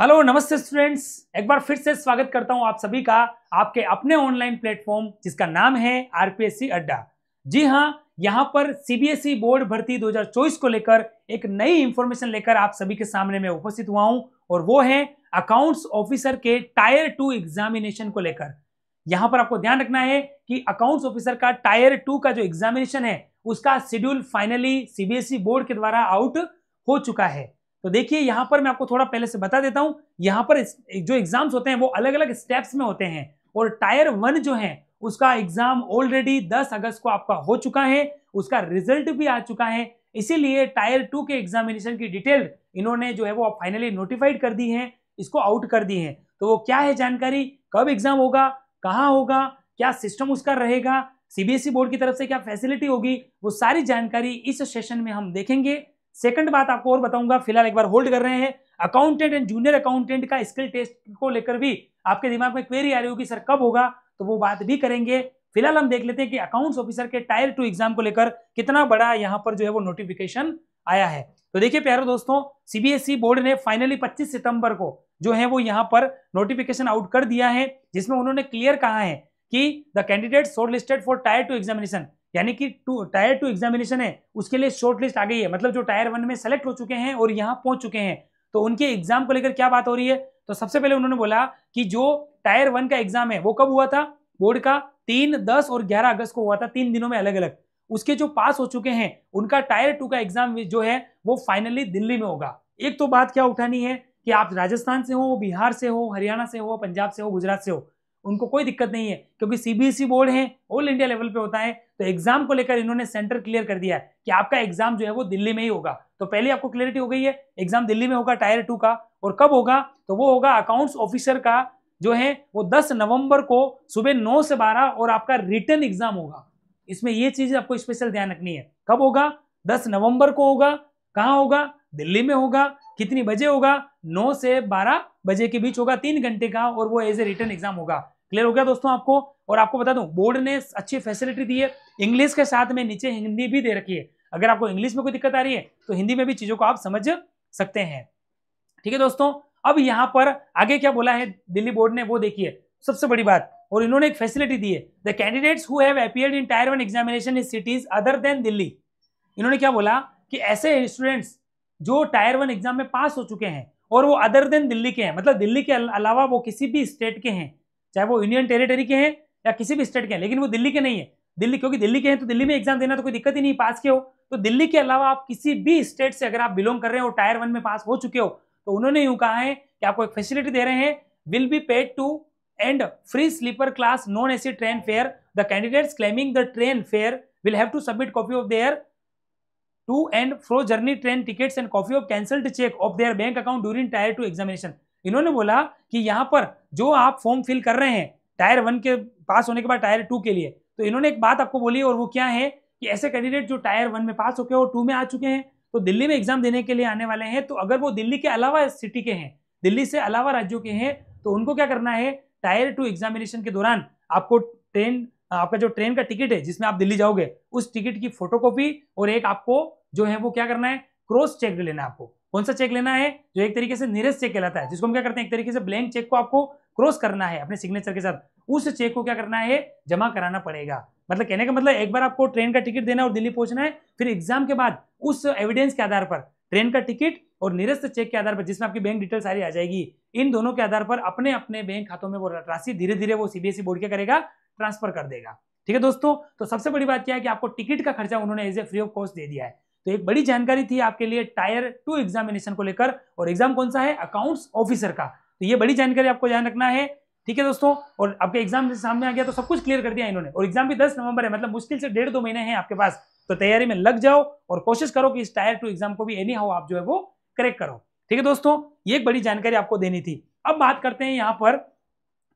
Hello नमस्ते students, एक बार फिर से स्वागत करता हूं आप सभी का आपके अपने ऑनलाइन प्लेटफॉर्म जिसका नाम है आरपीएससी अड्डा। जी हां, यहां पर सीबीएसई बोर्ड भर्ती 2024 को लेकर एक नई इंफॉर्मेशन लेकर आप सभी के सामने मैं उपस्थित हुआ हूं और वो है अकाउंट्स ऑफिसर के टायर 2 एग्जामिनेशन को लेकर। यहां पर आपको ध्यान रखना है कि अकाउंट्स ऑफिसर का टायर 2 का जो एग्जामिनेशन है उसका शेड्यूल फाइनली सीबीएसई बोर्ड के द्वारा आउट हो चुका है। तो देखिए यहां पर मैं आपको थोड़ा पहले से बता देता हूं, यहां पर जो एग्जाम्स होते हैं वो अलग अलग स्टेप्स में होते हैं और टायर 1 जो है उसका एग्जाम ऑलरेडी 10 अगस्त को आपका हो चुका है, उसका रिजल्ट भी आ चुका है। इसीलिए टायर 2 के एग्जामिनेशन की डिटेल इन्होंने जो है वो फाइनली नोटिफाइड कर दी है, इसको आउट कर दी है। तो वो क्या है जानकारी, कब एग्जाम होगा, कहां होगा, क्या सिस्टम उसका रहेगा, सीबीएसई बोर्ड की तरफ से क्या फैसिलिटी होगी, वो सारी जानकारी इस सेशन में हम देखेंगे। सेकंड बात आपको और बताऊंगा, फिलहाल एक बार होल्ड कर रहे हैं, अकाउंटेंट एंड जूनियर अकाउंटेंट का स्किल टेस्ट को लेकर भी आपके दिमाग में क्वेरी आ रही होगी सर कब होगा, तो वो बात भी करेंगे। फिलहाल हम देख लेते हैं कि अकाउंट्स ऑफिसर के टायर 2 एग्जाम को लेकर कितना बड़ा यहां पर जो है वो नोटिफिकेशन आया है। तो देखिए प्यारे दोस्तों, सीबीएसई बोर्ड ने फाइनली 25 सितंबर को जो है वो यहां पर नोटिफिकेशन आउट कर दिया है, जिसमें उन्होंने क्लियर कहा है कि the candidate short listed for tyre 2 examination, यानी कि टायर 2 एग्जामिनेशन है उसके लिए शॉर्ट लिस्ट आ गई है, मतलब जो टायर 1 में सेलेक्ट हो चुके हैं और यहां पहुंच चुके हैं, तो उनके एग्जाम को लेकर क्या बात हो रही है। तो सबसे पहले उन्होंने बोला कि जो टायर 1 का एग्जाम है वो कब हुआ था, बोर्ड का 3, 10 और 11 अगस्त को हुआ था, 3 दिनों में अलग अलग। उसके जो पास हो चुके हैं उनका टायर 2 का एग्जाम जो है वो फाइनली दिल्ली में होगा। एक तो बात क्या उठानी है कि आप राजस्थान से हो, बिहार से हो, हरियाणा से हो, पंजाब से हो, गुजरात से हो, उनको कोई दिक्कत नहीं है क्योंकि सीबीएसई बोर्ड है, ऑल इंडिया लेवल पे होता है। तो एग्जाम को लेकर इन्होंने सेंटर क्लियर कर दिया है कि आपका एग्जाम जो है वो दिल्ली में ही होगा। तो पहले आपको क्लियरिटी हो गई है, एग्जाम दिल्ली में होगा टायर 2 का। और कब होगा, तो वो होगा अकाउंट्स ऑफिसर का जो है वो 10 नवंबर को सुबह 9 से 12 और आपका रिटर्न एग्जाम होगा। इसमें ये चीज आपको स्पेशल ध्यान रखनी है, कब होगा, 10 नवंबर को होगा, कहां होगा, दिल्ली में होगा, कितनी बजे होगा, 9 से 12 बजे के बीच होगा, 3 घंटे का, और वो एज ए रिटर्न एग्जाम होगा। क्लियर हो गया दोस्तों आपको। और आपको बता दूं बोर्ड ने अच्छी फैसिलिटी दी है, इंग्लिश के साथ में नीचे हिंदी भी दे रखी है। अगर आपको इंग्लिश में कोई दिक्कत आ रही है तो हिंदी में भी चीजों को आप समझ सकते हैं। ठीक है दोस्तों, अब यहां पर आगे क्या बोला है दिल्ली बोर्ड ने वो देखिए, सबसे बड़ी बात, और इन्होंने एक फैसिलिटी दी है, the candidates who have appeared in tyre 1 examination in cities other than Delhi. इन्होंने क्या बोला कि ऐसे स्टूडेंट्स जो टायर 1 एग्जाम में पास हो चुके हैं और वो अदर देन दिल्ली के हैं, मतलब दिल्ली के अलावा वो किसी भी स्टेट के हैं, चाहे वो यूनियन टेरिटरी के हैं या किसी भी स्टेट के हैं, लेकिन वो दिल्ली के नहीं है। दिल्ली क्योंकि दिल्ली के हैं तो दिल्ली में एग्जाम देना तो कोई दिक्कत ही नहीं, पास के हो। तो दिल्ली के अलावा आप किसी भी स्टेट से अगर आप बिलोंग कर रहे हो, टायर 1 में पास हो चुके हो, तो उन्होंने यूं कहा है कि आपको एक फैसिलिटी दे रहे हैं, will be paid to and free sleeper class non AC train fare. The candidates claiming the train fare will have to submit copy of their to and fro journey train tickets and copy of cancelled cheque of their bank account during tier 2 examination. इन्होंने बोला कि यहां पर जो आप form fill कर रहे हैं टायर 1 के पास होने के बाद टायर 2 के लिए, तो इन्होंने एक बात आपको बोली, और वो क्या है कि ऐसे कैंडिडेट जो टायर 1 में पास होके और 2 में आ चुके हैं तो दिल्ली में एग्जाम देने के लिए आने वाले हैं, तो अगर वो दिल्ली के अलावा सिटी के हैं, दिल्ली से अलावा राज्यों के हैं, तो उनको क्या करना है, टायर 2 एग्जामिनेशन के दौरान आपको आपका जो ट्रेन का टिकट है जिसमें आप दिल्ली जाओगे उस टिकट की फोटोकॉपी और एक आपको जो है वो क्या करना है, क्रॉस चेक लेना है। आपको कौन सा चेक लेना है, जो एक तरीके से नियरेस्ट चेक कहलाता है, जिसको हम क्या करते हैं एक तरीके से ब्लैंक चेक को आपको क्रॉस करना है अपने सिग्नेचर के साथ, उस चेक को क्या करना है, जमा कराना पड़ेगा। मतलब कहने का मतलब एक बार आपको ट्रेन का टिकट देना और दिल्ली पहुंचना है, फिर एग्जाम के बाद उस एविडेंस के आधार पर ट्रेन का टिकट और नियरेस्ट चेक के आधार पर जिसमें आपकी बैंक डिटेल सारी आ जाएगी, इन दोनों के आधार पर अपने अपने बैंक खातों में वो राशि धीरे धीरे वो सीबीएसई बोर्ड क्या करेगा, ट्रांसफर कर देगा। ठीक है दोस्तों, तो सबसे बड़ी बात क्या है कि आपको टिकट का खर्चा उन्होंने as a free of cost दे दिया है। तो एक बड़ी जानकारी थी आपके लिए टायर 2 एग्जामिनेशन को लेकर, और एग्जाम कौन सा है, अकाउंट्स ऑफिसर का। तो ये बड़ी जानकारी आपको ध्यान रखना है। ठीक है दोस्तों, और आपके एग्जाम सामने आ गया तो सब कुछ क्लियर कर दिया इन्होंने, और एग्जाम भी 10 नवंबर है, मतलब मुश्किल से 1.5-2 महीने हैं आपके पास। तो तैयारी में लग जाओ और कोशिश करो कि इस टायर 2 एग्जाम को भी एनी हाउ आप जो है वो करेक्ट करो। ठीक है दोस्तों, ये एक बड़ी जानकारी आपको देनी थी। अब बात करते हैं यहाँ पर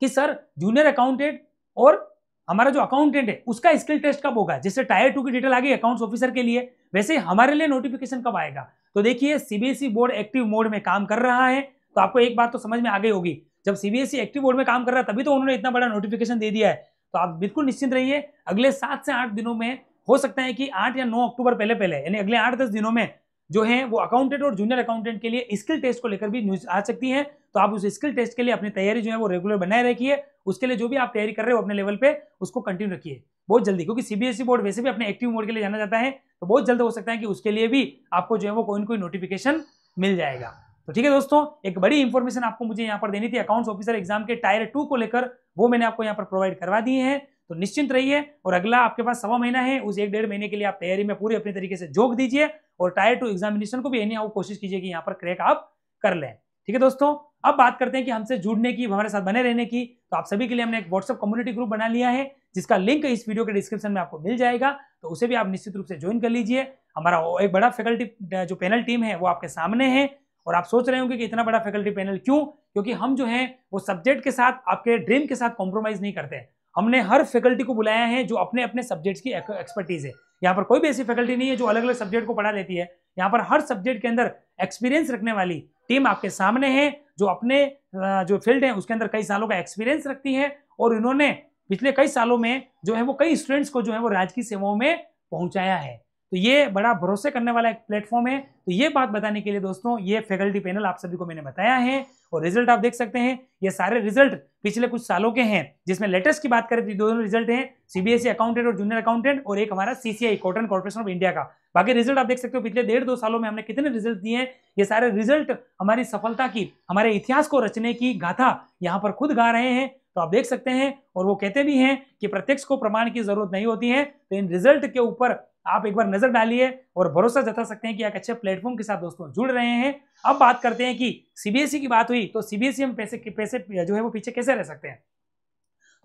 कि सर जूनियर अकाउंटेंट और हमारा जो अकाउंटेंट है उसका स्किल टेस्ट कब होगा। जैसे टायर 2 की डिटेल आ गई अकाउंट्स ऑफिसर के लिए, वैसे हमारे लिए नोटिफिकेशन कब आएगा। तो देखिए सीबीएसई बोर्ड एक्टिव मोड में काम कर रहा है, तो आपको एक बात तो समझ में आ गई होगी, जब सीबीएसई एक्टिव मोड में काम कर रहा है तभी तो उन्होंने इतना बड़ा नोटिफिकेशन दे दिया है। तो आप बिल्कुल निश्चिंत रहिए, अगले 7 से 8 दिनों में हो सकता है कि 8 या 9 अक्टूबर पहले यानी अगले 8-10 दिनों में जो है वो अकाउंटेंट और जूनियर अकाउंटेंट के लिए स्किल टेस्ट को लेकर भी न्यूज आ सकती है। तो आप उस स्किल टेस्ट के लिए अपनी तैयारी जो है वो रेगुलर बनाए रखिए। उसके लिए जो भी आप तैयारी कर रहे हो अपने लेवल पे उसको कंटिन्यू रखिए बहुत जल्दी, क्योंकि सीबीएसई बोर्ड वैसे भी अपने एक्टिव मोड के लिए जाना जाता है, तो बहुत जल्द हो सकता है कि उसके लिए भी आपको जो है वो कोई ना कोई नोटिफिकेशन मिल जाएगा। तो ठीक है दोस्तों, एक बड़ी इंफॉर्मेशन आपको मुझे यहाँ पर देनी थी अकाउंट्स ऑफिसर एग्जाम के टायर 2 को लेकर, वो मैंने आपको यहाँ पर प्रोवाइड करवा दिए हैं। तो निश्चिंत रहिए, और अगला आपके पास 1.25 महीना है, उस 1-1.5 महीने के लिए आप तैयारी में पूरी अपनी तरीके से झोंक दीजिए, और टायर 2 एग्जामिनेशन को भी एनी हाउ कोशिश कीजिए कि यहाँ पर क्रैक आप कर लें। ठीक है दोस्तों, अब बात करते हैं कि हमसे जुड़ने की, हमारे साथ बने रहने की। तो आप सभी के लिए हमने एक व्हाट्सएप कम्युनिटी ग्रुप बना लिया है, जिसका लिंक इस वीडियो के डिस्क्रिप्शन में आपको मिल जाएगा, तो उसे भी आप निश्चित रूप से ज्वाइन कर लीजिए। हमारा एक बड़ा फैकल्टी जो पैनल टीम है वो आपके सामने है, और आप सोच रहे होंगे कि इतना बड़ा फैकल्टी पैनल क्यों, क्योंकि हम जो है वो सब्जेक्ट के साथ, आपके ड्रीम के साथ कॉम्प्रोमाइज नहीं करते हैं। हमने हर फैकल्टी को बुलाया है जो अपने अपने सब्जेक्ट्स की एक्सपर्टीज है। यहाँ पर कोई भी ऐसी फैकल्टी नहीं है जो अलग अलग सब्जेक्ट को पढ़ा लेती है। यहाँ पर हर सब्जेक्ट के अंदर एक्सपीरियंस रखने वाली टीम आपके सामने है, जो अपने जो फील्ड है उसके अंदर कई सालों का एक्सपीरियंस रखती है, और इन्होंने पिछले कई सालों में जो है वो कई स्टूडेंट्स को जो है वो राजकीय सेवाओं में पहुंचाया है। तो ये बड़ा भरोसे करने वाला एक प्लेटफॉर्म है। तो ये बात बताने के लिए दोस्तों ये फैकल्टी पैनल आप सभी को मैंने बताया है, और रिजल्ट आप देख सकते हैं। ये सारे रिजल्ट पिछले कुछ सालों के हैं, जिसमें लेटेस्ट की बात करें तो दोनों रिजल्ट हैं, सीबीएसई अकाउंटेंट और जूनियर अकाउंटेंट, और एक हमारा CCI cotton corporation of India का। बाकी रिजल्ट आप देख सकते हो पिछले 1.5-2 सालों में हमने कितने रिजल्ट दिए हैं। ये सारे रिजल्ट हमारी सफलता की, हमारे इतिहास को रचने की गाथा यहाँ पर खुद गा रहे हैं। तो आप देख सकते हैं, और वो कहते भी हैं कि प्रत्यक्ष को प्रमाण की जरूरत नहीं होती है। तो इन रिजल्ट के ऊपर आप एक बार नजर डालिए और भरोसा जता सकते हैं कि एक अच्छे प्लेटफॉर्म के साथ दोस्तों जुड़ रहे हैं। अब बात करते हैं कि सीबीएसई की बात हुई, तो सीबीएसई हम पैसे जो है वो पीछे कैसे रह सकते हैं।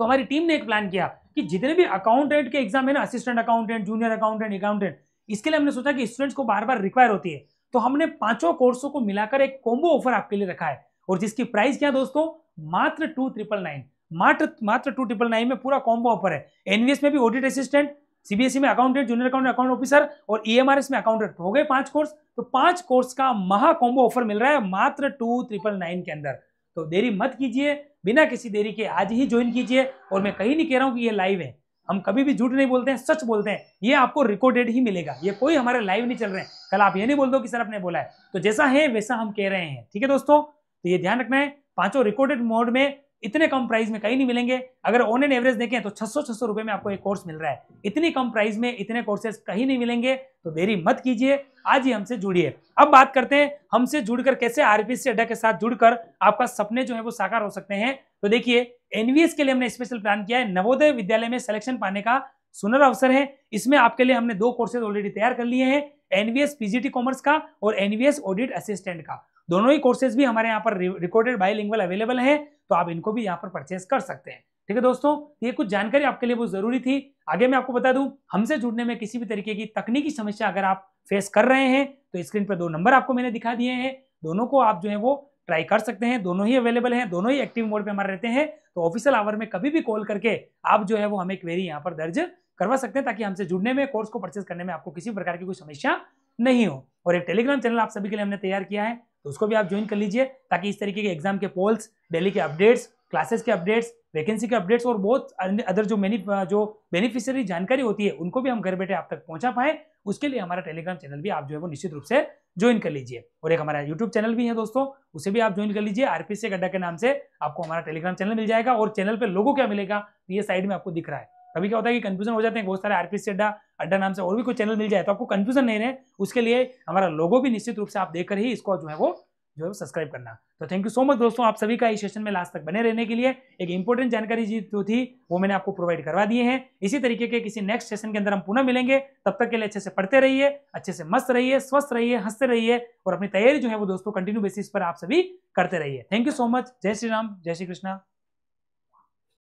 तो हमारी टीम ने एक प्लान किया कि जितने भी अकाउंटेंट के एग्जाम है ना, assistant accountant, junior accountant, accountant, इसके लिए हमने सोचा कि स्टूडेंट्स को बार बार रिक्वायर होती है, तो हमने 5 कोर्सों को मिलाकर एक कॉम्बो ऑफर आपके लिए रखा है, और जिसकी प्राइस क्या दोस्तों, मात्र 2,999, मात्र 2,999 में पूरा कॉम्बो ऑफर है। एनवीएस में भी ऑडिट असिस्टेंट, सीबीएसई में accountant, junior accountant, account officer, और ईएमआरएस में अकाउंटेंट, हो गए 5 कोर्स। तो 5 कोर्स का महा कॉम्बो ऑफर मिल रहा है मात्र 2,999 के अंदर। तो देरी मत कीजिए, बिना किसी देरी के आज ही ज्वाइन कीजिए। और मैं कहीं नहीं कह रहा हूं कि ये लाइव है, हम कभी भी झूठ नहीं बोलते हैं, सच बोलते हैं। ये आपको रिकॉर्डेड ही मिलेगा, ये कोई हमारे लाइव नहीं चल रहे हैं। कल आप ये नहीं बोल दो कि सर आपने बोला है, तो जैसा है वैसा हम कह रहे हैं। ठीक है दोस्तों, तो ये ध्यान रखना है, 5 रिकॉर्डेड मोड में इतने कम प्राइस में कहीं नहीं मिलेंगे। अगर ऑन एन एवरेज देखें तो 600 रुपए में आपको एक कोर्स मिल रहा है। इतनी कम प्राइस में इतने कोर्सेज कहीं नहीं मिलेंगे, तो देरी मत कीजिए, आज ही हमसे जुड़िए। अब बात करते हैं हमसे जुड़कर कैसे आरपीएससी अड्डा के साथ जुड़कर आपका सपने जो है वो साकार हो सकते हैं। तो देखिए, एनवीएस के लिए हमने स्पेशल प्लान किया है। नवोदय विद्यालय में सिलेक्शन पाने का सुनहरा अवसर है। इसमें आपके लिए हमने 2 कोर्सेज ऑलरेडी तैयार कर लिए हैं, एनवीएस पीजीटी कॉमर्स का और एनवीएस ऑडिट असिस्टेंट का। दोनों ही कोर्सेज भी हमारे यहाँ पर रिकॉर्डेड बाइलिंगुअल अवेलेबल है, तो आप इनको भी यहाँ पर परचेस कर सकते हैं। ठीक है दोस्तों, ये कुछ जानकारी आपके लिए बहुत जरूरी थी। आगे मैं आपको बता दूं, हमसे जुड़ने में किसी भी तरीके की तकनीकी समस्या अगर आप फेस कर रहे हैं, तो स्क्रीन पर 2 नंबर आपको मैंने दिखा दिए हैं, दोनों को आप जो है वो ट्राई कर सकते हैं। दोनों ही अवेलेबल हैं, दोनों ही एक्टिव मोड पे हमारे रहते हैं। तो ऑफिशियल आवर में कभी भी कॉल करके आप जो है वो हमें क्वेरी यहाँ पर दर्ज करवा सकते हैं, ताकि हमसे जुड़ने में, कोर्स को परचेस करने में आपको किसी प्रकार की कोई समस्या नहीं हो। और एक टेलीग्राम चैनल आप सभी के लिए हमने तैयार किया है, तो उसको भी आप ज्वाइन कर लीजिए, ताकि इस तरीके के एग्जाम के पोल्स, डेली के अपडेट्स, क्लासेस के अपडेट्स, वैकेंसी के अपडेट्स और बहुत अदर जो बेनिफिशियरी जानकारी होती है उनको भी हम घर बैठे आप तक पहुंचा पाए। उसके लिए हमारा टेलीग्राम चैनल भी आप जो है वो निश्चित रूप से ज्वाइन कर लीजिए। और एक हमारा यूट्यूब चैनल भी है दोस्तों, उसे भी आप ज्वाइन कर लीजिए। आरपीएससी अड्डा के नाम से आपको हमारा टेलीग्राम चैनल मिल जाएगा, और चैनल पे लोगो क्या मिलेगा ये साइड में आपको दिख रहा है। कभी क्या होता है कि कंफ्यूजन हो जाते हैं, बहुत सारे आरपीएससी अड्डा नाम से और भी कोई चैनल मिल जाए तो आपको कंफ्यूजन नहीं रहे, उसके लिए हमारा लोगो भी निश्चित रूप से आप देखकर ही इसको जो है वो सब्सक्राइब करना। तो थैंक यू सो मच दोस्तों, आप सभी का इस सेशन में लास्ट तक बने रहने के लिए। एक इंपॉर्टेंट जानकारी जो थी वो मैंने आपको प्रोवाइड करवा दिए हैं। इसी तरीके के किसी नेक्स्ट सेशन के अंदर हम पुनः मिलेंगे। तब तक के लिए अच्छे से पढ़ते रहिए, अच्छे से मस्त रहिए, स्वस्थ रहिए, हंसते रहिए, और अपनी तैयारी जो है वो दोस्तों कंटिन्यू बेसिस पर आप सभी करते रहिए। Thank you so much. जय श्री राम, जय श्री कृष्णा।